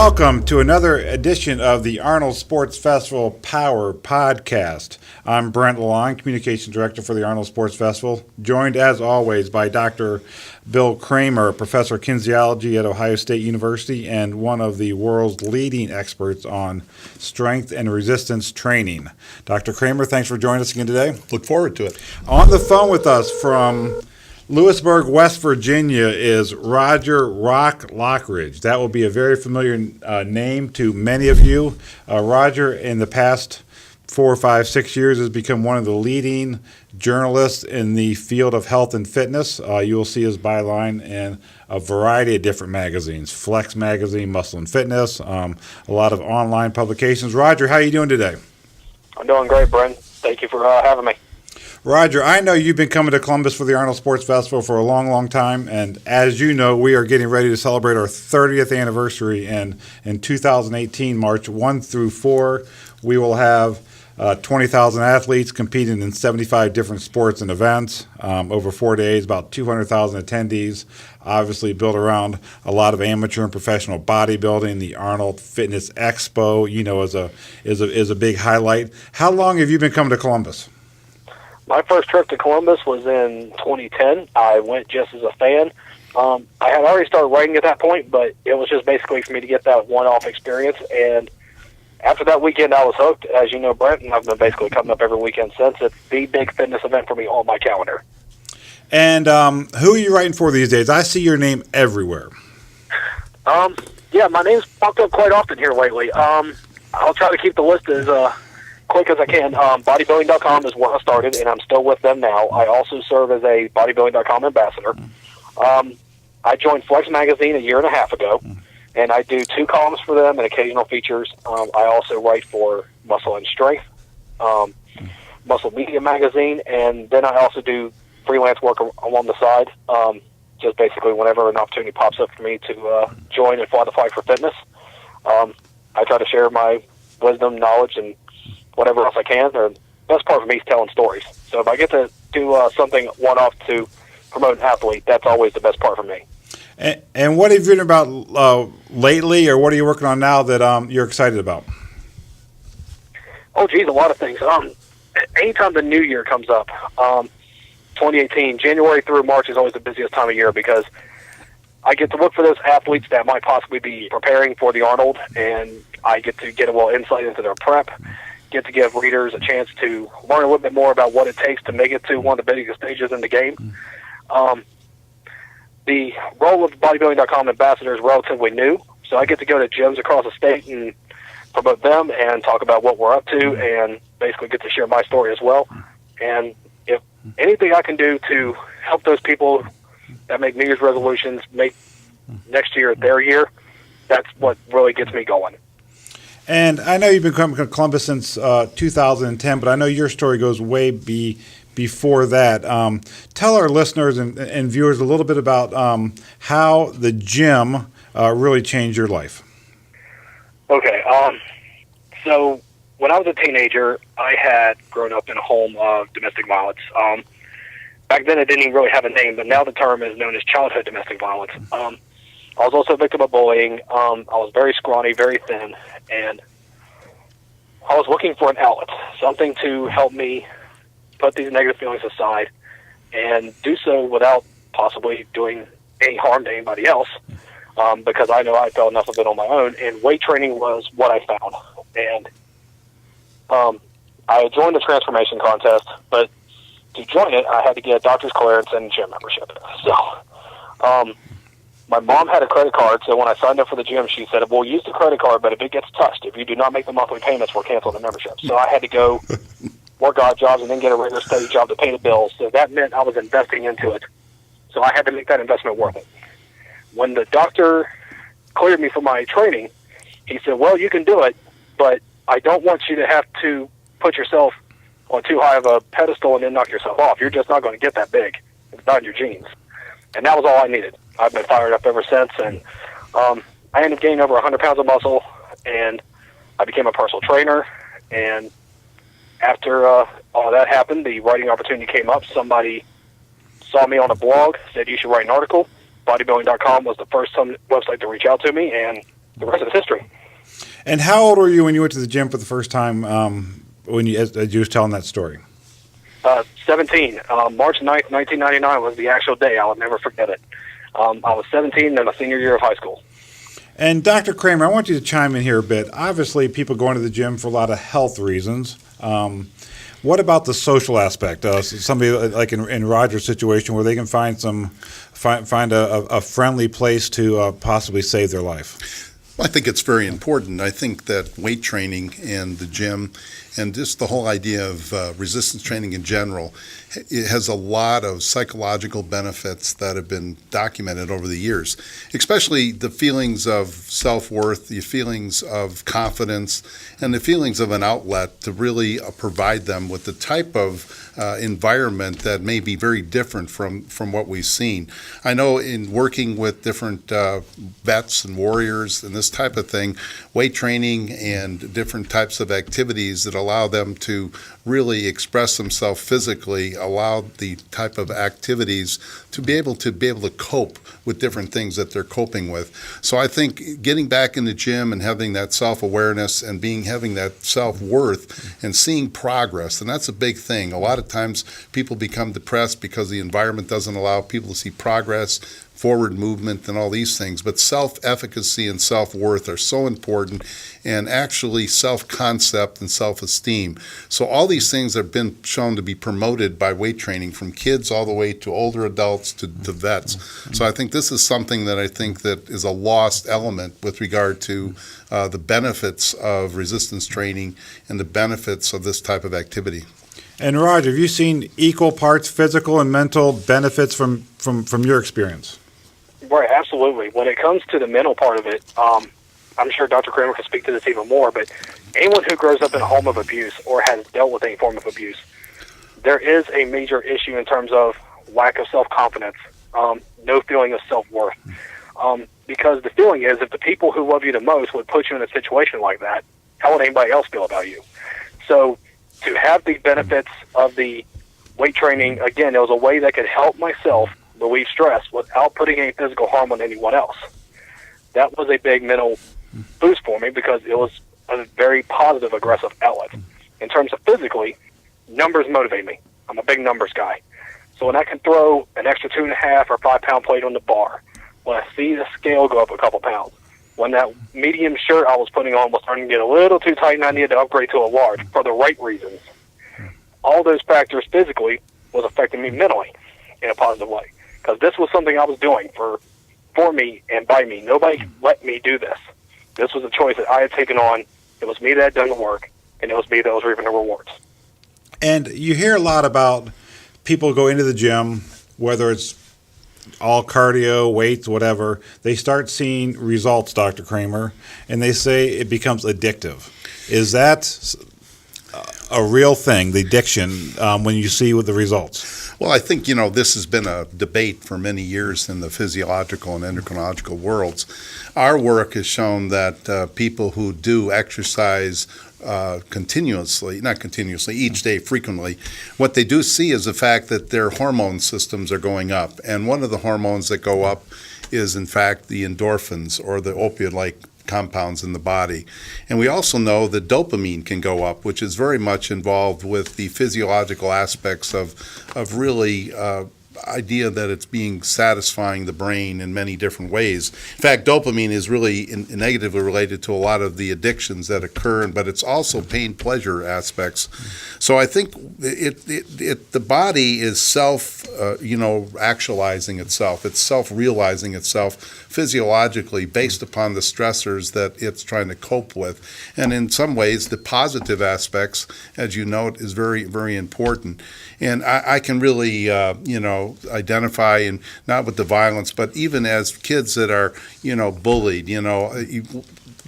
welcome to another edition of the Arnold Sports Festival Power Podcast. I'm Brent Lalonde, Communications Director for the Arnold Sports Festival, joined as always by Dr. Bill Kramer, Professor of Kinesiology at Ohio State University and one of the world's leading experts on strength and resistance training. Dr. Kramer, thanks for joining us again today. Look forward to it. On the phone with us from Lewisburg, West Virginia is Roger "Rock" Lockridge. That will be a very familiar name to many of you. Roger, in the past 4, 5, 6 years, has become one of the leading journalists in the field of health and fitness. You will see his byline in a variety of different magazines, Flex Magazine, Muscle and Fitness, a lot of online publications. Roger, how are you doing today? I'm doing great, Brent. Thank you for having me. Roger, I know you've been coming to Columbus for the Arnold Sports Festival for a long, long time, and as you know, we are getting ready to celebrate our 30th anniversary, and in 2018, March 1 through 4, we will have 20,000 athletes competing in 75 different sports and events over 4 days, about 200,000 attendees, obviously built around a lot of amateur and professional bodybuilding. The Arnold Fitness Expo, you know, is a big highlight. How long have you been coming to Columbus? My first trip to Columbus was in 2010. I went just as a fan. I had already started writing at that point, but it was just basically for me to get that one-off experience. And after that weekend, I was hooked, as you know, Brent, and I've been basically coming up every weekend since. It's the big fitness event for me on my calendar. And who are you writing for these days? I see your name everywhere. Yeah, my name's popped up quite often here lately. I'll try to keep the list as quick as I can. Bodybuilding.com is where I started, and I'm still with them now. I also serve as a Bodybuilding.com ambassador. I joined Flex Magazine a year and a half ago, and I do 2 columns for them and occasional features. I also write for Muscle and Strength, Muscle Media Magazine, and then I also do freelance work along the side, just basically whenever an opportunity pops up for me to join and fly the flag for fitness. I try to share my wisdom, knowledge, and whatever else I can. The best part for me is telling stories. So if I get to do something one-off to promote an athlete, that's always the best part for me. And what have you written about lately, or what are you working on now that you're excited about? Oh, geez, a lot of things. Anytime the new year comes up, 2018, January through March is always the busiest time of year because I get to look for those athletes that might possibly be preparing for the Arnold, and I get to get a little insight into their prep, get to give readers a chance to learn a little bit more about what it takes to make it to one of the biggest stages in the game. The role of Bodybuilding.com ambassador is relatively new, so I get to go to gyms across the state and promote them and talk about what we're up to and basically get to share my story as well. And if anything I can do to help those people that make New Year's resolutions make next year their year, that's what really gets me going. And I know you've been coming to Columbus since 2010, but I know your story goes way before that. Tell our listeners and viewers a little bit about how the gym really changed your life. Okay. So when I was a teenager, I had grown up in a home of domestic violence. Back then, it didn't even really have a name, but now the term is known as childhood domestic violence. I was also a victim of bullying. I was very scrawny, very thin, and I was looking for an outlet, something to help me put these negative feelings aside and do so without possibly doing any harm to anybody else, because I know I felt enough of it on my own, and weight training was what I found. And I joined the transformation contest, but to join it, I had to get a doctor's clearance and gym membership. So my mom had a credit card, so when I signed up for the gym, she said, "We'll use the credit card, but if it gets touched, if you do not make the monthly payments, we'll cancel the membership." So I had to go work odd jobs and then get a regular steady job to pay the bills. So that meant I was investing into it. So I had to make that investment worth it. When the doctor cleared me for my training, he said, "Well, you can do it, but I don't want you to have to put yourself on too high of a pedestal and then knock yourself off. You're just not going to get that big. It's not in your genes." And that was all I needed. I've been fired up ever since, and I ended up gaining over 100 pounds of muscle, and I became a personal trainer. And after all that happened, the writing opportunity came up. Somebody saw me on a blog, said you should write an article. Bodybuilding.com was the first website to reach out to me, and the rest is history. And how old were you when you went to the gym for the first time, as you was telling that story? 17. March 9th, 1999 was the actual day. I would never forget it. I was 17 in my senior year of high school. And Dr. Kramer, I want you to chime in here a bit. Obviously, people go into the gym for a lot of health reasons. What about the social aspect? Somebody like in Roger's situation, where they can find a friendly place to possibly save their life. I think it's very important. I think that weight training and the gym and just the whole idea of resistance training in general, it has a lot of psychological benefits that have been documented over the years, especially the feelings of self-worth, the feelings of confidence, and the feelings of an outlet to really provide them with the type of environment that may be very different from what we've seen. I know in working with different vets and warriors and this type of thing, weight training and different types of activities that allow them to really express themselves physically, allow the type of activities to be able to cope with different things that they're coping with. So I think getting back in the gym and having that self-awareness and having that self-worth and seeing progress, and that's a big thing. A lot of times people become depressed because the environment doesn't allow people to see progress, forward movement, and all these things. But self-efficacy and self-worth are so important, and actually self-concept and self-esteem. So all these things have been shown to be promoted by weight training, from kids all the way to older adults to vets. So I think this is something that I think that is a lost element with regard to the benefits of resistance training and the benefits of this type of activity. And Roger, have you seen equal parts physical and mental benefits from your experience? Right, absolutely. When it comes to the mental part of it, I'm sure Dr. Kramer can speak to this even more, but anyone who grows up in a home of abuse or has dealt with any form of abuse, there is a major issue in terms of lack of self-confidence, no feeling of self-worth. Because the feeling is, if the people who love you the most would put you in a situation like that, how would anybody else feel about you? So to have the benefits of the weight training, again, it was a way that could help myself relieve stress without putting any physical harm on anyone else. That was a big mental boost for me because it was a very positive, aggressive outlet. In terms of physically, numbers motivate me. I'm a big numbers guy. So when I can throw an extra 2.5 or 5 pound plate on the bar, when I see the scale go up a couple pounds, when that medium shirt I was putting on was starting to get a little too tight and I needed to upgrade to a large for the right reasons, all those factors physically was affecting me mentally in a positive way. Because this was something I was doing for me and by me. Nobody let me do this. This was a choice that I had taken on. It was me that had done the work, and it was me that was reaping the rewards. And you hear a lot about people go into the gym, whether it's all cardio, weights, whatever, they start seeing results, Dr. Kramer, and they say it becomes addictive. Is that a real thing, the addiction, when you see with the results? Well, I think, this has been a debate for many years in the physiological and endocrinological worlds. Our work has shown that people who do exercise each day, frequently, what they do see is the fact that their hormone systems are going up. And one of the hormones that go up is, in fact, the endorphins, or the opioid-like compounds in the body. And we also know that dopamine can go up, which is very much involved with the physiological aspects of really idea that it's being satisfying the brain in many different ways. In fact, dopamine is really negatively related to a lot of the addictions that occur, but it's also pain-pleasure aspects. So I think the body is actualizing itself. It's self-realizing itself physiologically based upon the stressors that it's trying to cope with. And in some ways, the positive aspects, as you note, is very, very important. And I can really, identify, and not with the violence, but even as kids that are, bullied,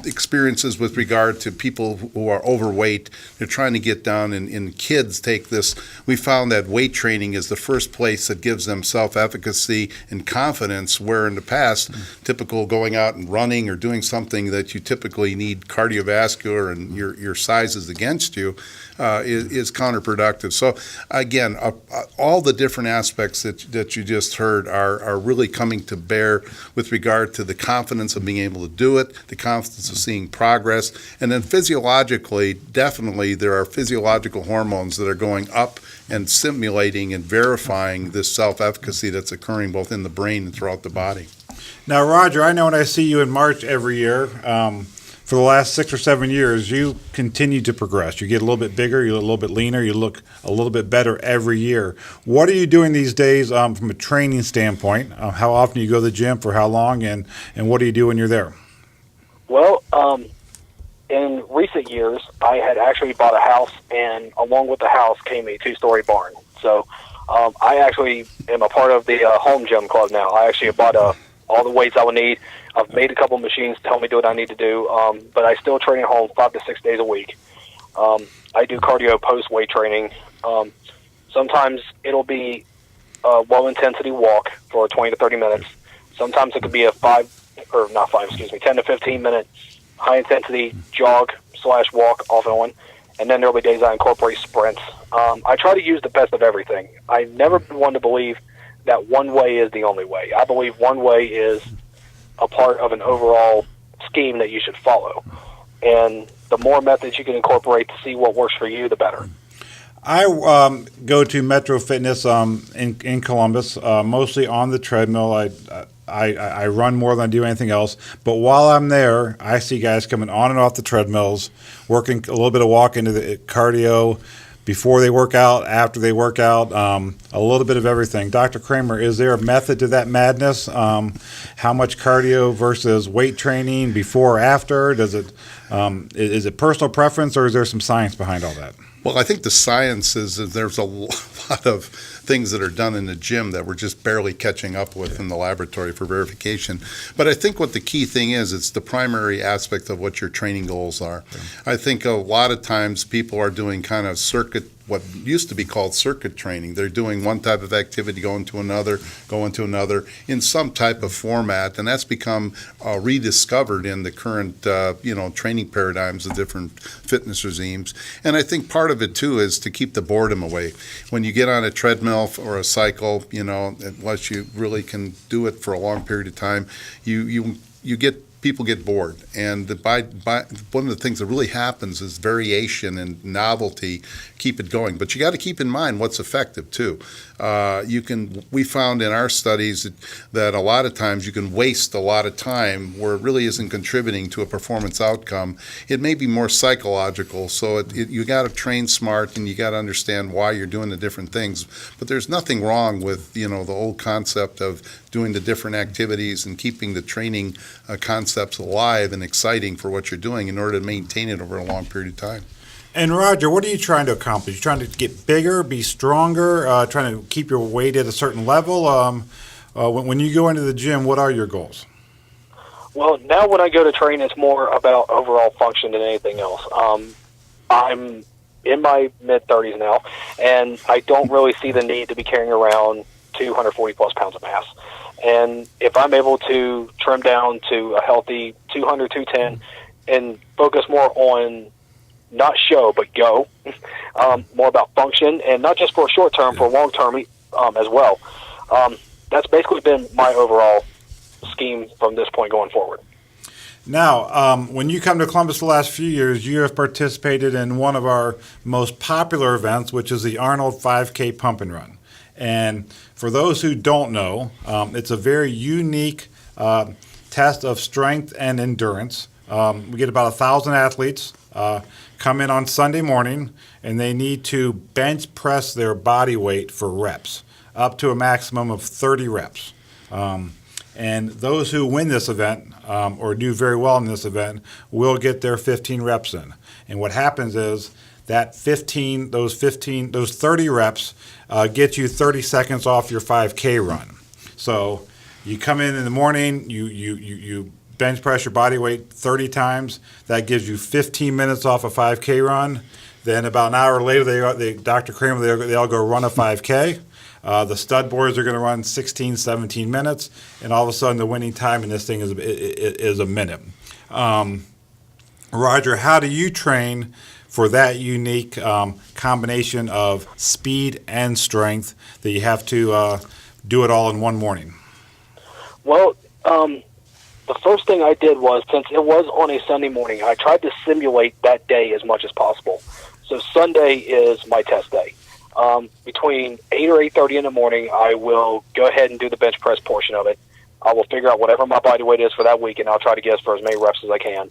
experiences with regard to people who are overweight. They're trying to get down, and kids take this. We found that weight training is the first place that gives them self-efficacy and confidence, where in the past, typical going out and running or doing something that you typically need cardiovascular and your size is against you, is counterproductive. So again, all the different aspects that you just heard are really coming to bear with regard to the confidence of being able to do it, the confidence of seeing progress, and then physiologically, definitely there are physiological hormones that are going up and stimulating and verifying this self-efficacy that's occurring both in the brain and throughout the body. Now, Roger, I know when I see you in March every year, for the last 6 or 7 years, you continue to progress. You get a little bit bigger, you look a little bit leaner, you look a little bit better every year. What are you doing these days from a training standpoint? How often do you go to the gym, for how long, and what do you do when you're there? Well, in recent years, I had actually bought a house, and along with the house came a 2-story barn. So I actually am a part of the home gym club now. I actually bought all the weights I would need. I've made a couple of machines to help me do what I need to do, but I still train at home 5 to 6 days a week. I do cardio post-weight training. Sometimes it'll be a low-intensity walk for 20 to 30 minutes. Sometimes it could be a 10 to 15-minute high-intensity jog/walk off and on. And then there'll be days I incorporate sprints. I try to use the best of everything. I've never been one to believe that one way is the only way. I believe one way is a part of an overall scheme that you should follow. And the more methods you can incorporate to see what works for you, the better. I go to Metro Fitness in Columbus, mostly on the treadmill. I run more than I do anything else. But while I'm there, I see guys coming on and off the treadmills, working a little bit of walk into the cardio, before they work out, after they work out, a little bit of everything. Dr. Kramer, is there a method to that madness? How much cardio versus weight training, before or after? Is it personal preference, or is there some science behind all that? Well, I think the science is that there's a lot of things that are done in the gym that we're just barely catching up with in the laboratory for verification. But I think what the key thing is, it's the primary aspect of what your training goals are. I think a lot of times people are doing kind of what used to be called circuit training. They're doing one type of activity, going to another, in some type of format, and that's become rediscovered in the current training paradigms of different fitness regimes. And I think part of it too is to keep the boredom away. When you get on a treadmill or a cycle, unless you really can do it for a long period of time, people get bored, and one of the things that really happens is variation and novelty keep it going. But you got to keep in mind what's effective too. We found in our studies that a lot of times you can waste a lot of time where it really isn't contributing to a performance outcome. It may be more psychological, so you got to train smart, and you got to understand why you're doing the different things. But there's nothing wrong with the old concept of doing the different activities and keeping the training concepts alive and exciting for what you're doing in order to maintain it over a long period of time. And Roger, what are you trying to accomplish? You trying to get bigger, be stronger, trying to keep your weight at a certain level? When you go into the gym, what are your goals? Well, now when I go to train, it's more about overall function than anything else. I'm in my mid-30s now, and I don't really see the need to be carrying around 240-plus pounds of mass. And if I'm able to trim down to a healthy 200, 210, and focus more on not show, but go, more about function, and not just for a short term, for long term as well. That's basically been my overall scheme from this point going forward. Now, when you come to Columbus the last few years, you have participated in one of our most popular events, which is the Arnold 5K Pump and Run. And for those who don't know, it's a very unique test of strength and endurance. We get about 1,000 athletes come in on Sunday morning, and they need to bench press their body weight for reps, up to a maximum of 30 reps. And those who win this event or do very well in this event will get their 15 reps in. And what happens is that those 30 reps get you 30 seconds off your 5K run. So you come in the morning, you bench press your body weight 30 times. That gives you 15 minutes off a 5K run. Then about an hour later, Dr. Kramer, they all go run a 5K. The stud boys are going to run 16, 17 minutes, and all of a sudden the winning time in this thing is a minute. Roger, how do you train for that unique combination of speed and strength that you have to do it all in one morning? Well, the first thing I did was, since it was on a Sunday morning, I tried to simulate that day as much as possible. So Sunday is my test day. Between 8 or 8:30 in the morning, I will go ahead and do the bench press portion of it. I will figure out whatever my body weight is for that week, and I'll try to get for as many reps as I can.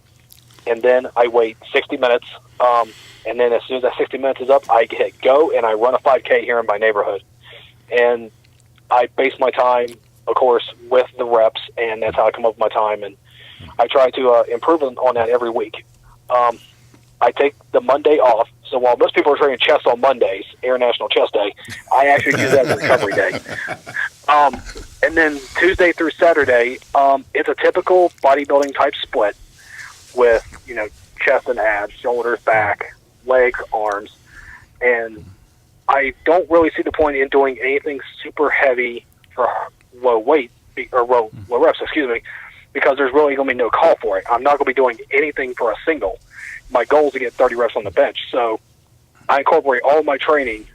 And then I wait 60 minutes, and then as soon as that 60 minutes is up, I hit go, and I run a 5K here in my neighborhood. And I base my time, of course, with the reps, and that's how I come up with my time. And I try to improve on that every week. I take the Monday off. So while most people are training chest on Mondays, International Chest Day, I actually use that as a recovery day. And then Tuesday through Saturday, it's a typical bodybuilding type split with, chest and abs, shoulders, back, legs, arms. And I don't really see the point in doing anything super heavy for low weight, or low reps, because there's really going to be no call for it. I'm not going to be doing anything for a single. My goal is to get 30 reps on the bench. So I incorporate all my training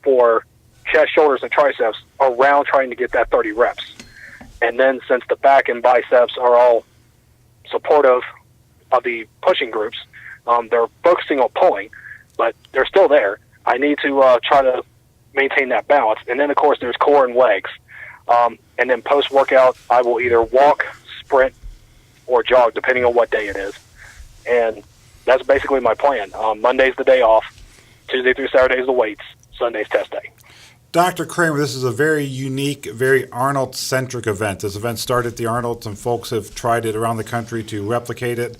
for chest, shoulders, and triceps around trying to get that 30 reps. And then since the back and biceps are all supportive of the pushing groups, they're focusing on pulling, but they're still there. I need to try to maintain that balance. And then, of course, there's core and legs. And then post-workout, I will either walk, sprint, or jog, depending on what day it is. And that's basically my plan. Monday's the day off. Tuesday through Saturday is the weights. Sunday's test day. Dr. Kramer, this is a very unique, very Arnold-centric event. This event started at the Arnold. Some folks have tried it around the country to replicate it.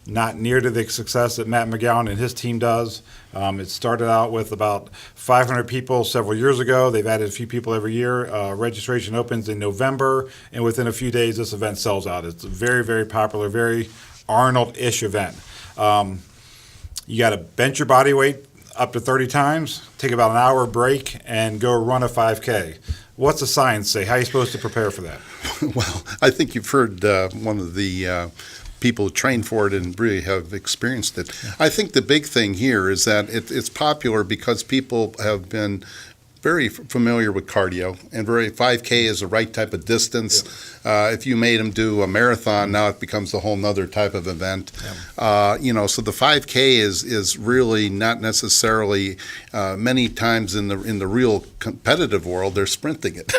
Not near to the success that Matt McGowan and his team does. It started out with about 500 people several years ago. They've added a few people every year. Registration opens in November, and within a few days, this event sells out. It's a very, very popular, very Arnold-ish event. You got to bench your body weight up to 30 times, take about an hour break, and go run a 5K. What's the science say? How are you supposed to prepare for that? Well, I think you've heard one of the people who train for it and really have experienced it. I think the big thing here is that it's popular because people have been very familiar with cardio, and 5K is the right type of distance. If you made them do a marathon, now it becomes a whole nother type of event. So the 5K is really not necessarily many times in the real competitive world, they're sprinting it.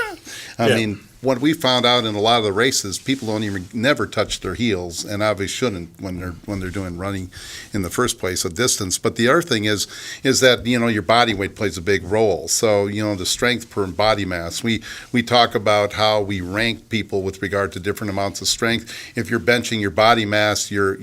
I mean, what we found out in a lot of the races, people don't even never touch their heels, and obviously shouldn't when they're doing running in the first place, a distance. But the other thing is that your body weight plays a big role. So the strength per body mass. We talk about how we rank people with regard to different amounts of strength. If you're benching your body mass, you're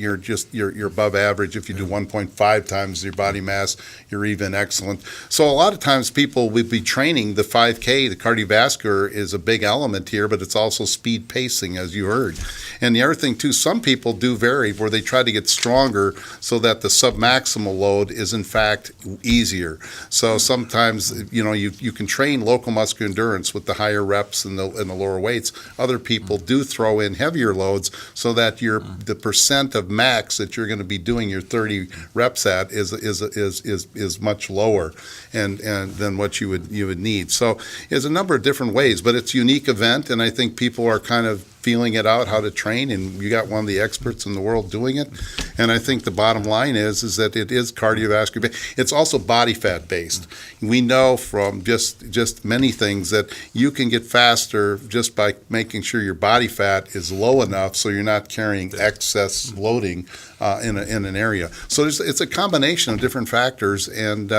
above average. If you do 1.5 times your body mass, you're even excellent. So a lot of times people would be training the 5K. The cardiovascular is a big element here, but it's also speed pacing, as you heard. And the other thing too, some people do vary where they try to get stronger so that the submaximal load is in fact easier. So sometimes you can train local muscular endurance with the higher reps and the lower weights. Other people do throw in heavier loads so that the percent of max that you're going to be doing your 30 reps at is much lower and than what you would need. So there's a number of different ways, but it's a unique event, and I think people are kind of feeling it out how to train, and you got one of the experts in the world doing it. And I think the bottom line is that it is cardiovascular based. It's also body fat based. We know from just many things that you can get faster just by making sure your body fat is low enough so you're not carrying excess loading in an area. So it's a combination of different factors, and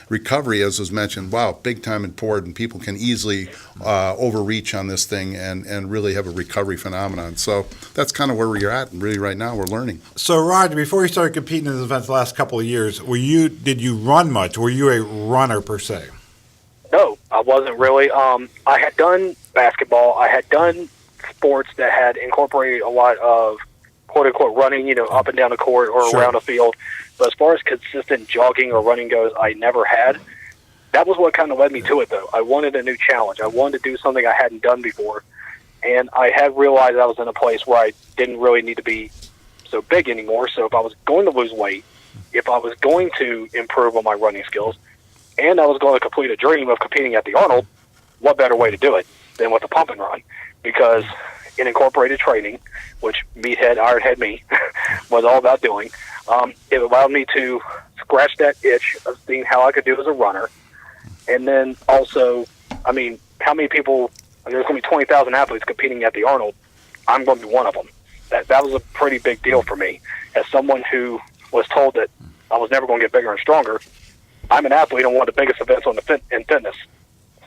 recovery, as was mentioned, big time important. People can easily overreach on this thing and really have a recovery phenomenon. So that's kind of where we're at, and really right now we're learning. So Roger, before you started competing in this event the last couple of years, did you run much? Were you a runner per se? No, I wasn't really. I had done basketball. I had done sports that had incorporated a lot of quote-unquote running, up and down the court or Sure. around the field. But as far as consistent jogging or running goes, I never had. That was what kind of led me to it, though. I wanted a new challenge. I wanted to do something I hadn't done before. And I had realized I was in a place where I didn't really need to be so big anymore. So if I was going to lose weight, if I was going to improve on my running skills, and I was going to complete a dream of competing at the Arnold, what better way to do it than with a pump and run? Because in incorporated training, which meathead, ironhead me, was all about doing, it allowed me to scratch that itch of seeing how I could do as a runner. And then also, I mean, how many people, there's going to be 20,000 athletes competing at the Arnold. I'm going to be one of them. That was a pretty big deal for me. As someone who was told that I was never going to get bigger and stronger, I'm an athlete on one of the biggest events in fitness.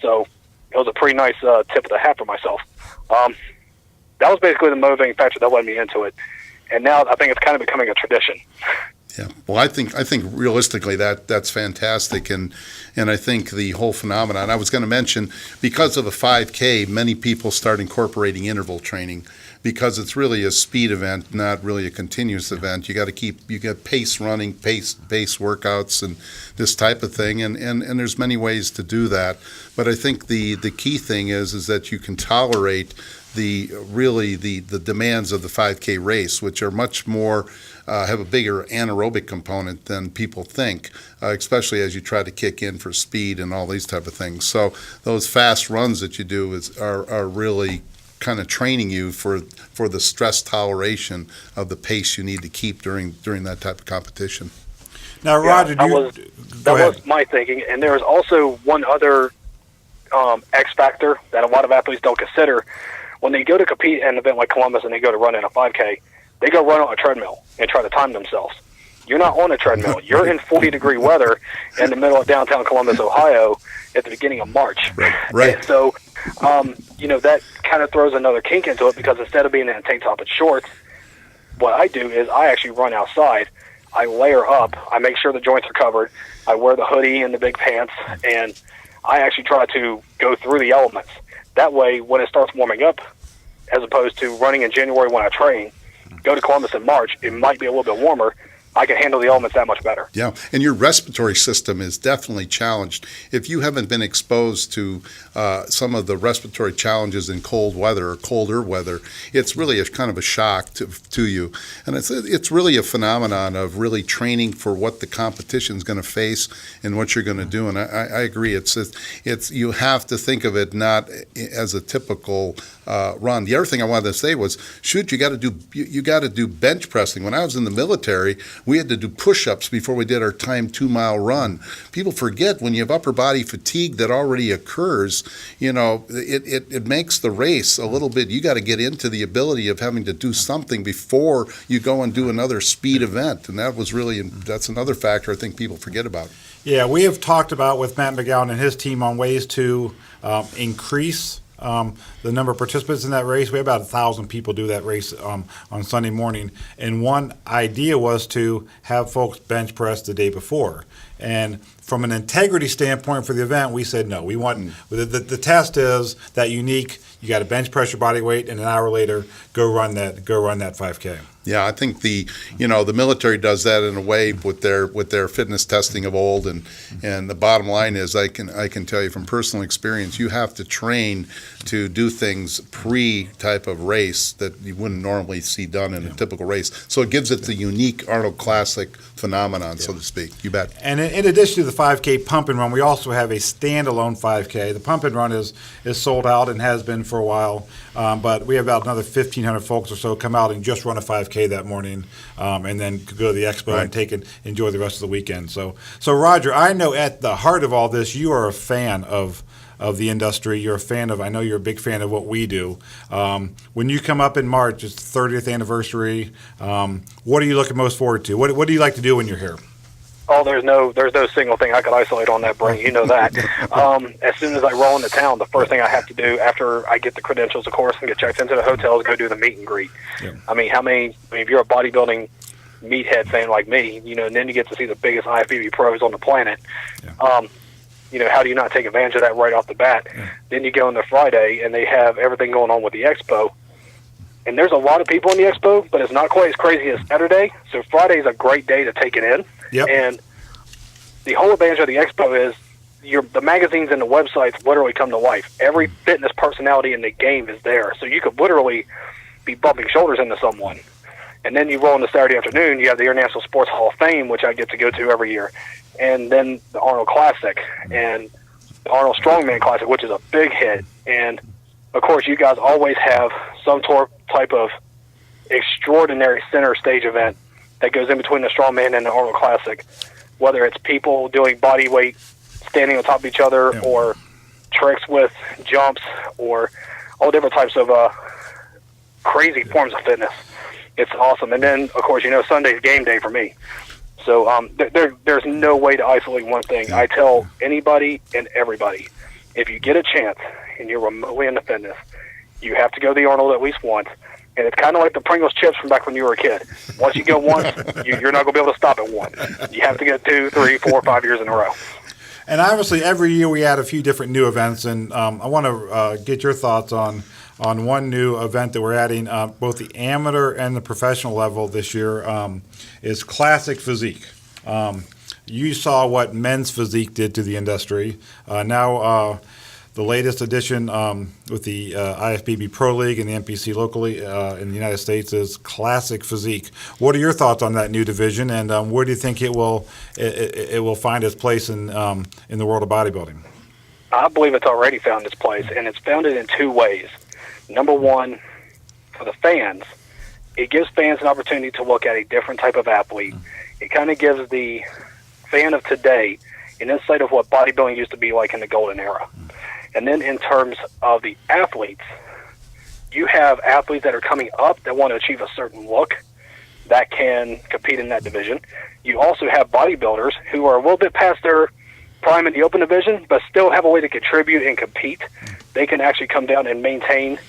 So it was a pretty nice tip of the hat for myself. That was basically the motivating factor that led me into it. And now I think it's kind of becoming a tradition. Yeah. Well, I think realistically that's fantastic, and I think the whole phenomenon. I was going to mention, because of a 5K, many people start incorporating interval training, because it's really a speed event, not really a continuous event. You got pace running, pace workouts, and this type of thing, and there's many ways to do that. But I think the key thing is that you can tolerate the demands of the 5K race, which are much more have a bigger anaerobic component than people think, especially as you try to kick in for speed and all these type of things. So those fast runs that you do are really kind of training you for the stress toleration of the pace you need to keep during that type of competition. Now, Roger, that was my thinking. And there is also one other X factor that a lot of athletes don't consider. When they go to compete at an event like Columbus and they go to run in a 5K, they go run on a treadmill and try to time themselves. You're not on a treadmill. You're in 40-degree weather in the middle of downtown Columbus, Ohio, at the beginning of March. Right. And so, that kind of throws another kink into it, because instead of being in a tank top and shorts, what I do is I actually run outside. I layer up. I make sure the joints are covered. I wear the hoodie and the big pants, and I actually try to go through the elements. That way, when it starts warming up, as opposed to running in January when I train, go to Columbus in March, it might be a little bit warmer. I can handle the elements that much better. Yeah, and your respiratory system is definitely challenged. If you haven't been exposed to some of the respiratory challenges in cold weather or colder weather, it's really a kind of a shock to you. And it's really a phenomenon of really training for what the competition is going to face and what you're going to do. And I agree. It's you have to think of it not as a typical run. The other thing I wanted to say was, you got to do bench pressing. When I was in the military, we had to do push-ups before we did our timed 2-mile run. People forget, when you have upper body fatigue that already occurs, it makes the race a little bit. You got to get into the ability of having to do something before you go and do another speed event, and that's another factor I think people forget about. Yeah, we have talked about with Matt McGowan and his team on ways to increase the number of participants in that race. We have about 1,000 people do that race on Sunday morning. And one idea was to have folks bench press the day before. And from an integrity standpoint for the event, we said no. We want the test is that unique. You got to bench press your body weight, and an hour later go run that 5K. Yeah, I think the military does that in a way with their fitness testing of old, and the bottom line is I can tell you from personal experience, you have to train to do things pre-type of race that you wouldn't normally see done in a typical race. So it gives it the unique Arnold Classic phenomenon, so to speak. You bet. And in addition to the 5K pump and run, we also have a standalone 5K. The pump and run is sold out and has been for a while, but we have about another 1,500 folks or so come out and just run a 5K that morning, and then go to the expo and enjoy the rest of the weekend. So Roger, I know at the heart of all this, you are a fan of the industry. You're a fan of, I know you're a big fan of what we do. When you come up in March, it's the 30th anniversary. What are you looking most forward to? What do you like to do when you're here? Oh, there's no single thing I could isolate on that brain. You know that. As soon as I roll into town, the first thing I have to do after I get the credentials, of course, and get checked into the hotel is go do the meet and greet. Yeah. I mean, if you're a bodybuilding meathead fan like me, and then you get to see the biggest IFBB pros on the planet. Yeah. How do you not take advantage of that right off the bat? Yeah. Then you go in the Friday, and they have everything going on with the expo. And there's a lot of people in the expo, but it's not quite as crazy as Saturday. So Friday is a great day to take it in. Yep. And the whole advantage of the expo is the magazines and the websites literally come to life. Every fitness personality in the game is there. So you could literally be bumping shoulders into someone. And then you roll into Saturday afternoon, you have the International Sports Hall of Fame, which I get to go to every year. And then the Arnold Classic and the Arnold Strongman Classic, which is a big hit. And, of course, you guys always have some type of extraordinary center stage event that goes in between the Strongman and the Arnold Classic, whether it's people doing body weight, standing on top of each other, or tricks with jumps, or all different types of crazy forms of fitness. It's awesome. And then, of course, Sunday's game day for me. So there's no way to isolate one thing. I tell anybody and everybody, if you get a chance and you're remotely into fitness, you have to go to the Arnold at least once. And it's kind of like the Pringles chips from back when you were a kid. Once you go once, you're not going to be able to stop at one. You have to go 2, 3, 4, 5 years in a row. And obviously, every year we add a few different new events, and I want to get your thoughts on one new event that we're adding, both the amateur and the professional level this year, is Classic Physique. You saw what men's physique did to the industry. Now, the latest addition with the IFBB Pro League and the NPC locally in the United States is Classic Physique. What are your thoughts on that new division, and where do you think it will find its place in the world of bodybuilding? I believe it's already found its place, and it's found it in two ways. Number one, for the fans, it gives fans an opportunity to look at a different type of athlete. It kind of gives the fan of today an insight of what bodybuilding used to be like in the golden era. And then in terms of the athletes, you have athletes that are coming up that want to achieve a certain look that can compete in that division. You also have bodybuilders who are a little bit past their prime in the open division, but still have a way to contribute and compete. They can actually come down and maintain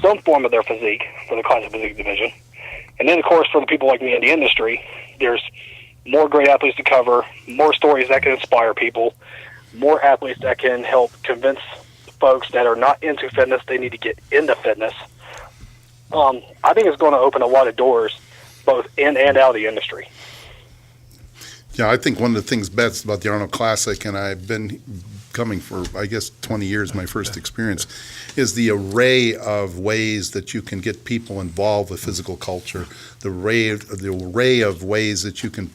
some form of their physique for the Classic Physique division. And then, of course, for the people like me in the industry, there's more great athletes to cover, more stories that can inspire people, more athletes that can help convince folks that are not into fitness they need to get into fitness. I think it's going to open a lot of doors both in and out of the industry. Yeah, I think one of the things best about the Arnold Classic, and I've been coming for, I guess, 20 years, my first experience, is the array of ways that you can get people involved with physical culture, the array of ways that you can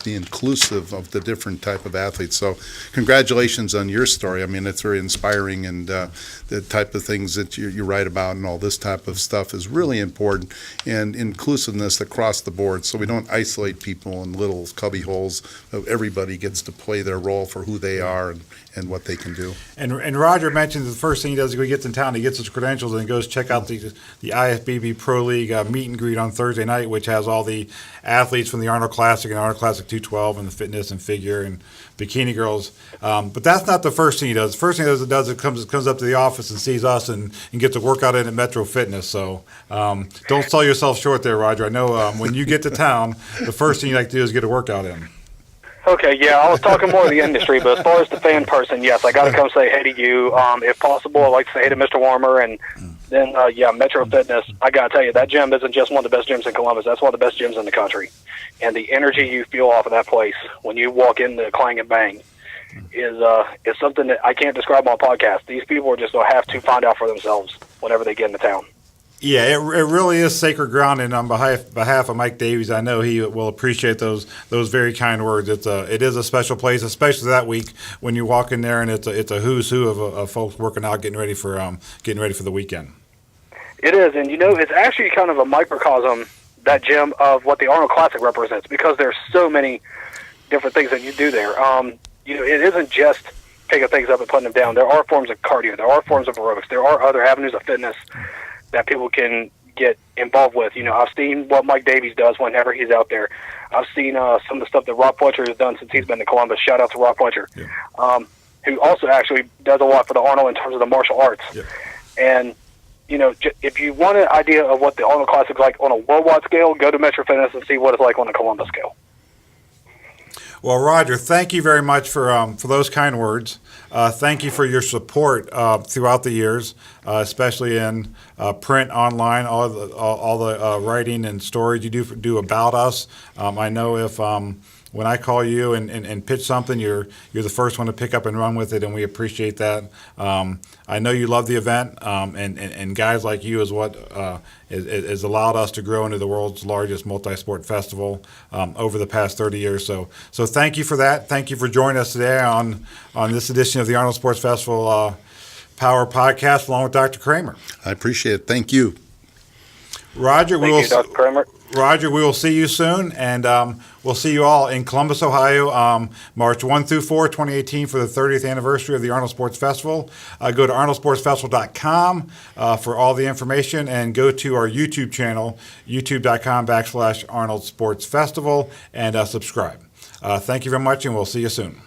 be inclusive of the different type of athletes. So congratulations on your story. I mean, it's very inspiring, and the type of things that you write about and all this type of stuff is really important, and inclusiveness across the board, so we don't isolate people in little cubby holes. Everybody gets to play their role for who they are and what they can do. And Roger mentioned the first thing he does is he gets in town, he gets his credentials, and he goes check out the IFBB Pro League meet and greet on Thursday night, which has all the athletes from the Arnold Classic and Arnold Classic 212 and the fitness and figure and bikini girls. But that's not the first thing he does. The first thing he does is comes up to the office and sees us and gets a workout in at Metro Fitness. So don't sell yourself short there, Roger. I know when you get to town, the first thing you like to do is get a workout in. Okay, yeah, I was talking more of the industry, but as far as the fan person, yes, I got to come say hey to you. If possible, I'd like to say hey to Mr. Warmer, and then, Metro Fitness. I got to tell you, that gym isn't just one of the best gyms in Columbus. That's one of the best gyms in the country. And the energy you feel off of that place when you walk into Clang and Bang is something that I can't describe on a podcast. These people are just going to have to find out for themselves whenever they get into town. Yeah, it really is sacred ground, and on behalf of Mike Davies, I know he will appreciate those very kind words. It is a special place, especially that week when you walk in there and it's a who's who of folks working out, getting ready for the weekend. It is, and it's actually kind of a microcosm, that gym, of what the Arnold Classic represents, because there's so many different things that you do there. It isn't just picking things up and putting them down. There are forms of cardio, there are forms of aerobics, there are other avenues of fitness that people can get involved with. I've seen what Mike Davies does whenever he's out there. I've seen some of the stuff that Rob Fletcher has done since he's been to Columbus. Shout out to Rob Fletcher, who also actually does a lot for the Arnold in terms of the martial arts. Yeah. And, if you want an idea of what the Arnold Classic is like on a worldwide scale, go to Metro Fitness and see what it's like on a Columbus scale. Well, Roger, thank you very much for those kind words. Thank you for your support throughout the years, especially in print, online, all the writing and stories you do about us. I know if when I call you and pitch something, you're the first one to pick up and run with it, and we appreciate that. I know you love the event, and guys like you is what has allowed us to grow into the world's largest multi-sport festival over the past 30 years. So thank you for that. Thank you for joining us today on this edition of the Arnold Sports Festival Power Podcast, along with Dr. Kramer. I appreciate it. Thank you. Roger, Thank you, Dr. Kramer. Roger, we will see you soon, and we'll see you all in Columbus, Ohio, March 1 through 4, 2018, for the 30th anniversary of the Arnold Sports Festival. Go to arnoldsportsfestival.com for all the information, and go to our YouTube channel, youtube.com/Arnold Sports Festival, and subscribe. Thank you very much, and we'll see you soon.